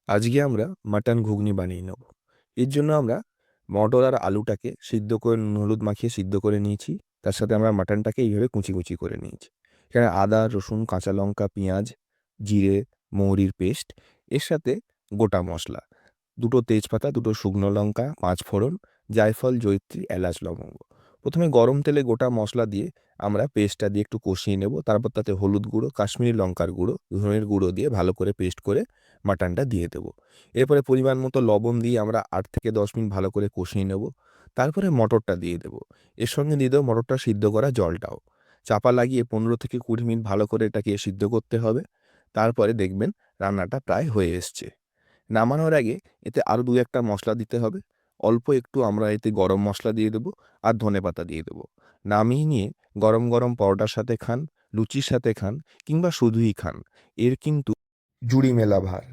আজকে আমরা মাটন ঘুগনি বানিয়ে নেব। এর জন্য আমরা মটর আর আলুটাকে সিদ্ধ করে নুন হলুদ মাখিয়ে সিদ্ধ করে নিয়েছি। তার সাথে আমরা মাটনটাকে এইভাবে কুচি কুচি করে নিয়েছি। এখানে আদা রসুন কাঁচা লঙ্কা পেঁয়াজ জিরে মৌরির পেস্ট, এর সাথে গোটা মশলা, দুটো তেজপাতা দুটো শুকনো লঙ্কা পাঁচ ফোড়ন জায়ফল জয়িত্রী এলাচ লবঙ্গ। প্রথমে গরম তেলে গোটা মশলা দিয়ে আমরা পেস্টটা দিয়ে একটু কষিয়ে নেব। তারপর তাতে হলুদ গুঁড়ো কাশ্মীরি লঙ্কার গুঁড়ো ধনের গুঁড়ো দিয়ে ভালো করে পেস্ট করে মাটনটা দিয়ে দেবো। এরপরে পরিমাণ মতো লবণ দিয়ে আমরা 8 থেকে 10 মিনিট ভালো করে কষিয়ে নেব। তারপরে মটরটা দিয়ে দেবো। এর সঙ্গে দিয়ে দেবো মটরটা সিদ্ধ করা জলটাও। চাপা লাগিয়ে 15 থেকে 20 মিনিট ভালো করে এটাকে সিদ্ধ করতে হবে। তারপরে দেখবেন রান্নাটা প্রায় হয়ে এসছে। নামানোর আগে এতে আরও 2-1টা মশলা দিতে হবে। অল্প একটু আমরা এতে গরম মশলা দিয়ে দেবো আর ধনেপাতা দিয়ে দেবো। নামিয়ে নিয়ে গরম গরম পরোটার সাথে খান, লুচির সাথে খান কিংবা শুধুই খান, এর কিন্তু জুড়ি মেলা ভার।